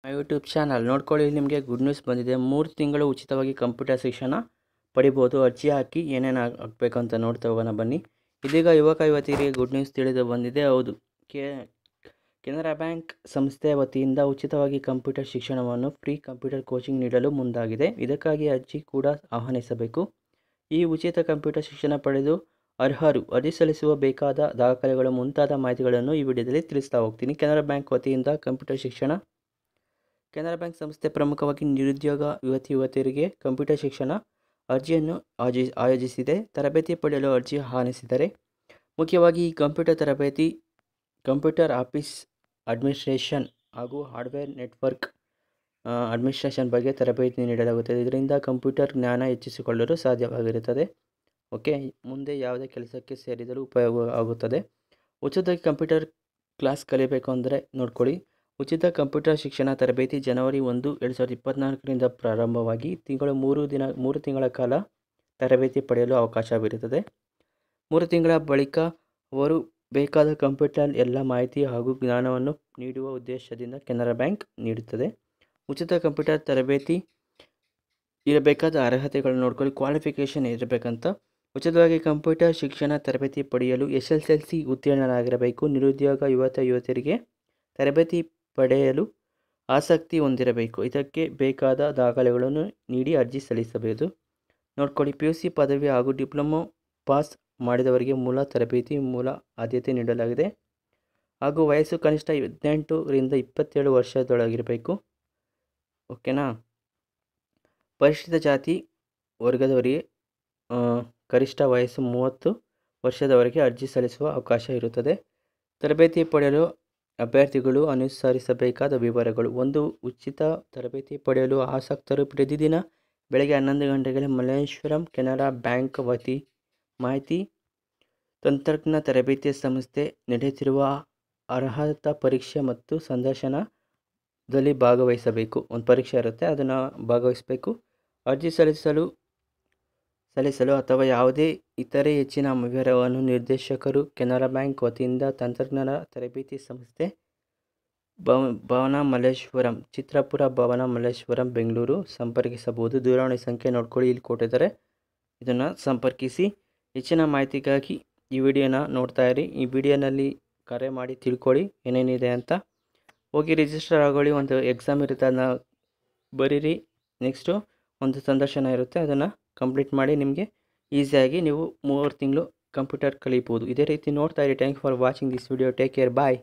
YouTube channel ನೋಡ್ಕೊಳ್ಳಿ. ನಿಮಗೆ good news ಬಂದಿದೆ. 3 ತಿಂಗಳು ಉಚಿತವಾಗಿ ಕಂಪ್ಯೂಟರ್ ಶಿಕ್ಷಣ ಪಡಿಬೋದು. ಅರ್ಜಿ ಹಾಕಿ ಏನೇನು ಆಗಬೇಕು ಅಂತ ನೋಡ್ತಾ ಹೋಗೋಣ ಬನ್ನಿ. ಇದೀಗ ಯುವಕ ಯುವತಿಯರಿಗೆ ಗುಡ್ ನ್ಯೂಸ್ ತಿಳಿದು ಬಂದಿದೆ. ಹೌದು, ಕೆನರಾ ಬ್ಯಾಂಕ್ ಸಂಸ್ಥೆಯ ವತಿಯಿಂದ ಉಚಿತವಾಗಿ ಕಂಪ್ಯೂಟರ್ ಶಿಕ್ಷಣವನ್ನು ಫ್ರೀ ಕಂಪ್ಯೂಟರ್ ಕೋಚಿಂಗ್ ನೀಡಲು ಮುಂದಾಗಿದೆ. ಇದಕ್ಕಾಗಿ ಅರ್ಜಿ ಕೂಡ ಆಹ್ವಾನಿಸಬೇಕು. ಈ ಉಚಿತ ಕಂಪ್ಯೂಟರ್ ಶಿಕ್ಷಣ ಪಡೆದು ಅರ್ಹರು ಅರ್ಜಿ ಸಲ್ಲಿಸುವ ಬೇಕಾದ ದಾಖಲೆಗಳು ಮುಂತಾದ ಮಾಹಿತಿಗಳನ್ನು ಈ ವಿಡಿಯೋದಲ್ಲಿ ತಿಳಿಸ್ತಾ ಹೋಗ್ತೀನಿ. ಕೆನರಾ ಬ್ಯಾಂಕ್ ವತಿಯಿಂದ ಕಂಪ್ಯೂಟರ್ ಶಿಕ್ಷಣ. ಕೆನರಾ ಬ್ಯಾಂಕ್ ಸಂಸ್ಥೆ ಪ್ರಮುಖವಾಗಿ ನಿರುದ್ಯೋಗ ಯುವತಿಯರಿಗೆ ಕಂಪ್ಯೂಟರ್ ಶಿಕ್ಷಣ ಅರ್ಜಿಯನ್ನು ಆಯೋಜಿಸಿದೆ. ತರಬೇತಿ ಪಡೆಯಲು ಅರ್ಜಿ ಆಹ್ವಾನಿಸಿದರೆ ಮುಖ್ಯವಾಗಿ ಈ ಕಂಪ್ಯೂಟರ್ ತರಬೇತಿ ಕಂಪ್ಯೂಟರ್ ಆಫೀಸ್ ಅಡ್ಮಿನಿಸ್ಟ್ರೇಷನ್ ಹಾಗೂ ಹಾರ್ಡ್ವೇರ್ ನೆಟ್ವರ್ಕ್ ಅಡ್ಮಿನಿಸ್ಟ್ರೇಷನ್ ಬಗ್ಗೆ ತರಬೇತಿ ನೀಡಲಾಗುತ್ತದೆ. ಇದರಿಂದ ಕಂಪ್ಯೂಟರ್ ಜ್ಞಾನ ಹೆಚ್ಚಿಸಿಕೊಳ್ಳಲು ಸಾಧ್ಯವಾಗಿರುತ್ತದೆ. ಓಕೆ, ಮುಂದೆ ಯಾವುದೇ ಕೆಲಸಕ್ಕೆ ಸೇರಿದರೂ ಉಪಯೋಗ ಆಗುತ್ತದೆ. ಉಚಿತ ಕಂಪ್ಯೂಟರ್ ಕ್ಲಾಸ್ ಕಲಿಯಬೇಕು ಅಂದರೆ ನೋಡ್ಕೊಳ್ಳಿ. ಉಚಿತ ಕಂಪ್ಯೂಟರ್ ಶಿಕ್ಷಣ ತರಬೇತಿ ಜನವರಿ 1, 2024ರಿಂದ ಪ್ರಾರಂಭವಾಗಿ 3 ತಿಂಗಳ ಕಾಲ ತರಬೇತಿ ಪಡೆಯಲು ಅವಕಾಶವಿರುತ್ತದೆ. 3 ತಿಂಗಳ ಬಳಿಕ ಅವರು ಬೇಕಾದ ಕಂಪ್ಯೂಟರ್ ಎಲ್ಲ ಮಾಹಿತಿ ಹಾಗೂ ಜ್ಞಾನವನ್ನು ನೀಡುವ ಉದ್ದೇಶದಿಂದ ಕೆನರಾ ಬ್ಯಾಂಕ್ ನೀಡುತ್ತದೆ. ಉಚಿತ ಕಂಪ್ಯೂಟರ್ ತರಬೇತಿ ಇರಬೇಕಾದ ಅರ್ಹತೆಗಳನ್ನು ನೋಡ್ಕೊಳ್ಳಿ. ಕ್ವಾಲಿಫಿಕೇಷನ್ ಇರಬೇಕಂತ. ಉಚಿತವಾಗಿ ಕಂಪ್ಯೂಟರ್ ಶಿಕ್ಷಣ ತರಬೇತಿ ಪಡೆಯಲು SSLC ಉತ್ತೀರ್ಣರಾಗಿರಬೇಕು. ನಿರುದ್ಯೋಗ ಯುವತಿಯರಿಗೆ ತರಬೇತಿ ಪಡೆಯಲು ಆಸಕ್ತಿ ಹೊಂದಿರಬೇಕು. ಇದಕ್ಕೆ ಬೇಕಾದ ದಾಖಲೆಗಳನ್ನು ನೀಡಿ ಅರ್ಜಿ ಸಲ್ಲಿಸಬಹುದು. ನೋಡ್ಕೊಳ್ಳಿ. PUC ಪದವಿ ಹಾಗೂ ಡಿಪ್ಲೊಮೊ ಪಾಸ್ ಮಾಡಿದವರಿಗೆ ಮೂಲ ತರಬೇತಿ ಮೂಲ ಆದ್ಯತೆ ನೀಡಲಾಗಿದೆ. ಹಾಗೂ ವಯಸ್ಸು ಕನಿಷ್ಠ 18ರಿಂದ 27 ವರ್ಷದೊಳಗಿರಬೇಕು. ಓಕೆನಾ. ಪರಿಶಿಷ್ಟ ಜಾತಿ ವರ್ಗದವರಿಗೆ ಗರಿಷ್ಠ ವಯಸ್ಸು 30 ವರ್ಷದವರೆಗೆ ಅರ್ಜಿ ಸಲ್ಲಿಸುವ ಅವಕಾಶ ಇರುತ್ತದೆ. ತರಬೇತಿ ಪಡೆಯಲು ಅಭ್ಯರ್ಥಿಗಳು ಅನುಸರಿಸಬೇಕಾದ ವಿವರಗಳು. 1. ಉಚಿತ ತರಬೇತಿ ಪಡೆಯಲು ಆಸಕ್ತರು ಪ್ರತಿದಿನ ಬೆಳಗ್ಗೆ 11 ಗಂಟೆಗೆ ಮಲ್ಲೇಶ್ವರಂ ಕೆನರಾ ಬ್ಯಾಂಕ್ ಮಾಹಿತಿ ತಂತ್ರಜ್ಞಾನ ತರಬೇತಿ ಸಂಸ್ಥೆ ನಡೆಯುತ್ತಿರುವ ಅರ್ಹತಾ ಪರೀಕ್ಷೆ ಮತ್ತು ಸಂದರ್ಶನದಲ್ಲಿ ಭಾಗವಹಿಸಬೇಕು. ಒಂದು ಪರೀಕ್ಷೆ ಇರುತ್ತೆ, ಅದನ್ನು ಭಾಗವಹಿಸಬೇಕು. ಅರ್ಜಿ ಸಲ್ಲಿಸಲು ಅಥವಾ ಯಾವುದೇ ಇತರೆ ಹೆಚ್ಚಿನ ವಿವರವನ್ನು ನಿರ್ದೇಶಕರು ಕೆನರಾ ಬ್ಯಾಂಕ್ ವತಿಯಿಂದ ತಂತ್ರಜ್ಞಾನ ತರಬೇತಿ ಸಂಸ್ಥೆ ಭವನ ಮಲ್ಲೇಶ್ವರಂ, ಚಿತ್ರಪುರ ಭವನ ಮಲ್ಲೇಶ್ವರಂ, ಬೆಂಗಳೂರು ಸಂಪರ್ಕಿಸಬಹುದು. ದೂರವಾಣಿ ಸಂಖ್ಯೆ ನೋಡ್ಕೊಳ್ಳಿ, ಇಲ್ಲಿ ಕೊಟ್ಟಿದ್ದಾರೆ. ಇದನ್ನು ಸಂಪರ್ಕಿಸಿ. ಹೆಚ್ಚಿನ ಮಾಹಿತಿಗಾಗಿ ಈ ವಿಡಿಯೋನ ನೋಡ್ತಾ ಇರಿ. ಈ ವಿಡಿಯೋನಲ್ಲಿ ಕರೆ ಮಾಡಿ ತಿಳ್ಕೊಳ್ಳಿ ಏನೇನಿದೆ ಅಂತ. ಹೋಗಿ ರಿಜಿಸ್ಟರ್ ಆಗೋಳಿ. ಒಂದು ಎಕ್ಸಾಮ್ ಇರುತ್ತೆ, ಅದನ್ನ ಬರೀರಿ. ನೆಕ್ಸ್ಟು ಒಂದು ಸಂದರ್ಶನ ಇರುತ್ತೆ, ಅದನ್ನು ಕಂಪ್ಲೀಟ್ ಮಾಡಿ ನಿಮಗೆ ಈಸಿಯಾಗಿ ನೀವು 3 ತಿಂಗಳು ಕಂಪ್ಯೂಟರ್ ಕಲಿಬೋದು. ಇದೇ ರೀತಿ ನೋಡ್ತಾ ಇರಿ. Thank for watching this video. Take care. Bye.